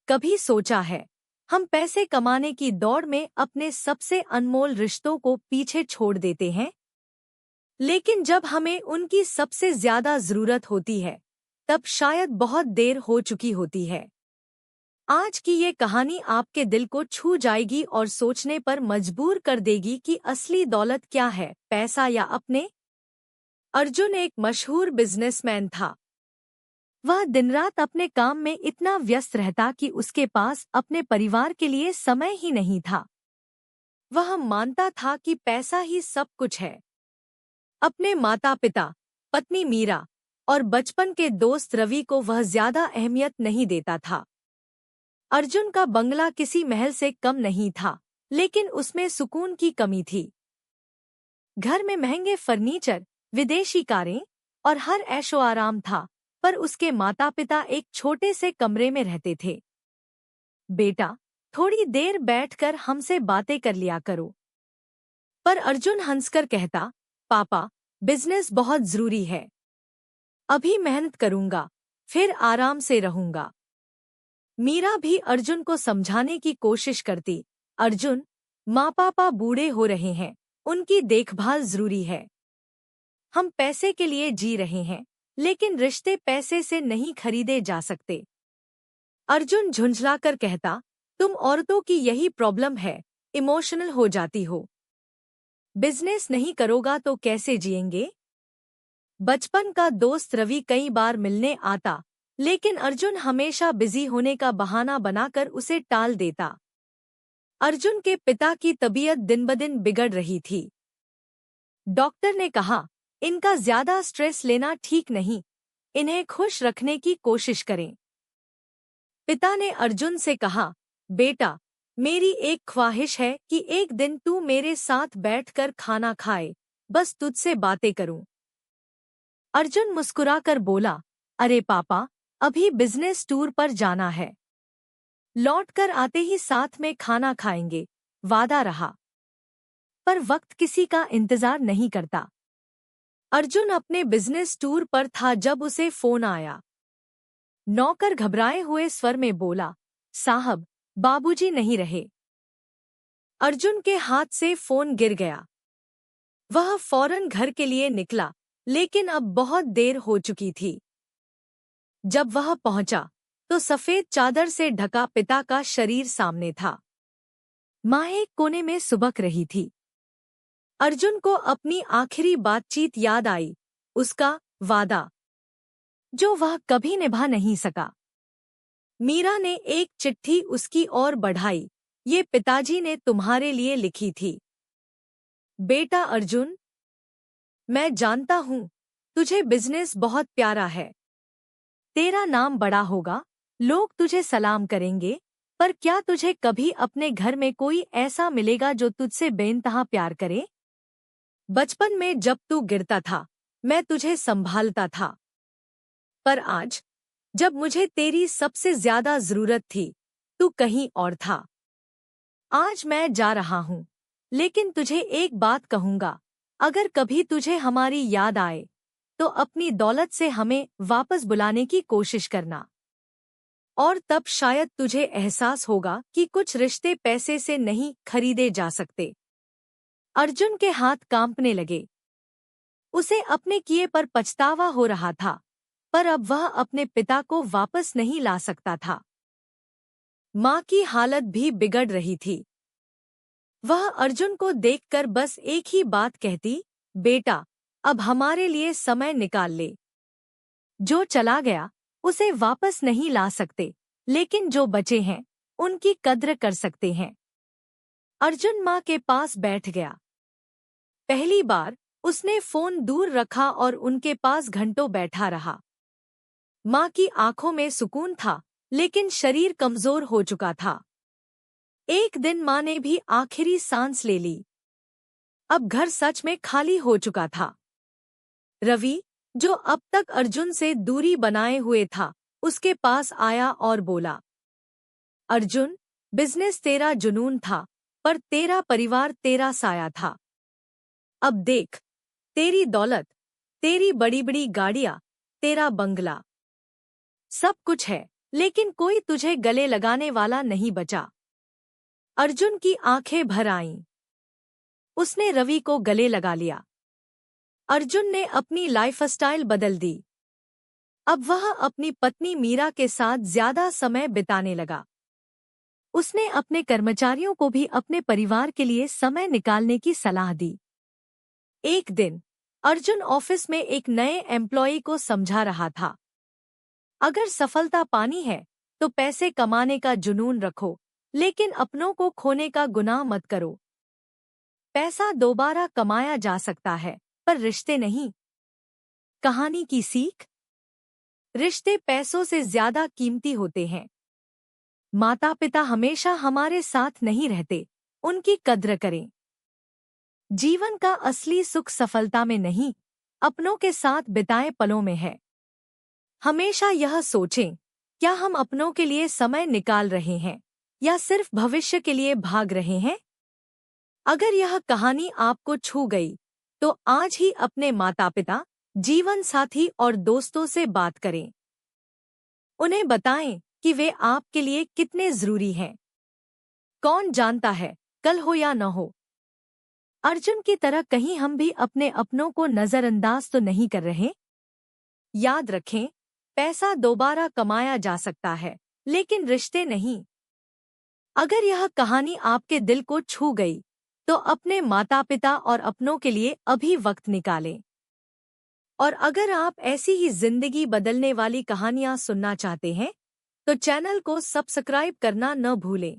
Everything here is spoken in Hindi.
कभी सोचा है, हम पैसे कमाने की दौड़ में अपने सबसे अनमोल रिश्तों को पीछे छोड़ देते हैं? लेकिन जब हमें उनकी सबसे ज्यादा जरूरत होती है, तब शायद बहुत देर हो चुकी होती है। आज की ये कहानी आपके दिल को छू जाएगी और सोचने पर मजबूर कर देगी कि असली दौलत क्या है, पैसा या अपने। अर्जुन एक मशहूर बिजनेसमैन था। वह दिन रात अपने काम में इतना व्यस्त रहता कि उसके पास अपने परिवार के लिए समय ही नहीं था। वह मानता था कि पैसा ही सब कुछ है। अपने माता पिता, पत्नी मीरा और बचपन के दोस्त रवि को वह ज्यादा अहमियत नहीं देता था। अर्जुन का बंगला किसी महल से कम नहीं था, लेकिन उसमें सुकून की कमी थी। घर में महंगे फर्नीचर, विदेशी कारें और हर ऐशो आराम था, पर उसके माता पिता एक छोटे से कमरे में रहते थे। बेटा, थोड़ी देर बैठकर हमसे बातें कर लिया करो। पर अर्जुन हंसकर कहता, पापा, बिजनेस बहुत जरूरी है। अभी मेहनत करूंगा, फिर आराम से रहूंगा। मीरा भी अर्जुन को समझाने की कोशिश करती, अर्जुन, माँ पापा बूढ़े हो रहे हैं, उनकी देखभाल जरूरी है। हम पैसे के लिए जी रहे हैं, लेकिन रिश्ते पैसे से नहीं खरीदे जा सकते। अर्जुन झुंझलाकर कहता, तुम औरतों की यही प्रॉब्लम है, इमोशनल हो जाती हो। बिजनेस नहीं करोगा तो कैसे जिएंगे? बचपन का दोस्त रवि कई बार मिलने आता, लेकिन अर्जुन हमेशा बिजी होने का बहाना बनाकर उसे टाल देता। अर्जुन के पिता की तबीयत दिन-ब-दिन बिगड़ रही थी। डॉक्टर ने कहा, इनका ज्यादा स्ट्रेस लेना ठीक नहीं, इन्हें खुश रखने की कोशिश करें। पिता ने अर्जुन से कहा, बेटा, मेरी एक ख्वाहिश है कि एक दिन तू मेरे साथ बैठकर खाना खाए, बस तुझसे बातें करूं। अर्जुन मुस्कुराकर बोला, अरे पापा, अभी बिजनेस टूर पर जाना है। लौटकर आते ही साथ में खाना खाएंगे, वादा रहा। पर वक्त किसी का इंतजार नहीं करता। अर्जुन अपने बिजनेस टूर पर था जब उसे फोन आया। नौकर घबराए हुए स्वर में बोला, साहब, बाबूजी नहीं रहे। अर्जुन के हाथ से फोन गिर गया। वह फौरन घर के लिए निकला, लेकिन अब बहुत देर हो चुकी थी। जब वह पहुंचा, तो सफेद चादर से ढका पिता का शरीर सामने था। माँ एक कोने में सुबक रही थी। अर्जुन को अपनी आखिरी बातचीत याद आई, उसका वादा, जो वह कभी निभा नहीं सका। मीरा ने एक चिट्ठी उसकी ओर बढ़ाई, ये पिताजी ने तुम्हारे लिए लिखी थी। बेटा अर्जुन, मैं जानता हूँ, तुझे बिजनेस बहुत प्यारा है। तेरा नाम बड़ा होगा, लोग तुझे सलाम करेंगे, पर क्या तुझे कभी अपने घर में कोई ऐसा मिलेगा जो तुझसे बेइंतहा प्यार करे? बचपन में जब तू गिरता था, मैं तुझे संभालता था। पर आज, जब मुझे तेरी सबसे ज्यादा जरूरत थी, तू कहीं और था। आज मैं जा रहा हूँ, लेकिन तुझे एक बात कहूँगा, अगर कभी तुझे हमारी याद आए, तो अपनी दौलत से हमें वापस बुलाने की कोशिश करना। और तब शायद तुझे एहसास होगा कि कुछ रिश्ते पैसे से नहीं खरीदे जा सकते। अर्जुन के हाथ कांपने लगे। उसे अपने किए पर पछतावा हो रहा था, पर अब वह अपने पिता को वापस नहीं ला सकता था। माँ की हालत भी बिगड़ रही थी। वह अर्जुन को देखकर बस एक ही बात कहती, बेटा, अब हमारे लिए समय निकाल ले। जो चला गया, उसे वापस नहीं ला सकते, लेकिन जो बचे हैं, उनकी कद्र कर सकते हैं। अर्जुन माँ के पास बैठ गया। पहली बार उसने फोन दूर रखा और उनके पास घंटों बैठा रहा। माँ की आंखों में सुकून था, लेकिन शरीर कमजोर हो चुका था। एक दिन माँ ने भी आखिरी सांस ले ली। अब घर सच में खाली हो चुका था। रवि, जो अब तक अर्जुन से दूरी बनाए हुए था, उसके पास आया और बोला, अर्जुन, बिजनेस तेरा जुनून था, पर तेरा परिवार तेरा साया था। अब देख, तेरी दौलत, तेरी बड़ी बड़ी गाड़ियां, तेरा बंगला, सब कुछ है, लेकिन कोई तुझे गले लगाने वाला नहीं बचा। अर्जुन की आंखें भर आईं। उसने रवि को गले लगा लिया। अर्जुन ने अपनी लाइफस्टाइल बदल दी। अब वह अपनी पत्नी मीरा के साथ ज्यादा समय बिताने लगा। उसने अपने कर्मचारियों को भी अपने परिवार के लिए समय निकालने की सलाह दी। एक दिन अर्जुन ऑफिस में एक नए एम्प्लॉई को समझा रहा था। अगर सफलता पानी है तो पैसे कमाने का जुनून रखो, लेकिन अपनों को खोने का गुनाह मत करो। पैसा दोबारा कमाया जा सकता है, पर रिश्ते नहीं। कहानी की सीख: रिश्ते पैसों से ज्यादा कीमती होते हैं। माता पिता हमेशा हमारे साथ नहीं रहते, उनकी कद्र करें। जीवन का असली सुख सफलता में नहीं, अपनों के साथ बिताए पलों में है। हमेशा यह सोचें, क्या हम अपनों के लिए समय निकाल रहे हैं या सिर्फ भविष्य के लिए भाग रहे हैं? अगर यह कहानी आपको छू गई, तो आज ही अपने माता पिता, जीवन साथी और दोस्तों से बात करें। उन्हें बताएं कि वे आपके लिए कितने जरूरी हैं। कौन जानता है, कल हो या न हो, अर्जुन की तरह कहीं हम भी अपने अपनों को नजरअंदाज तो नहीं कर रहे। याद रखें, पैसा दोबारा कमाया जा सकता है, लेकिन रिश्ते नहीं। अगर यह कहानी आपके दिल को छू गई, तो अपने माता पिता और अपनों के लिए अभी वक्त निकालें। और अगर आप ऐसी ही जिंदगी बदलने वाली कहानियां सुनना चाहते हैं, तो चैनल को सब्सक्राइब करना न भूलें।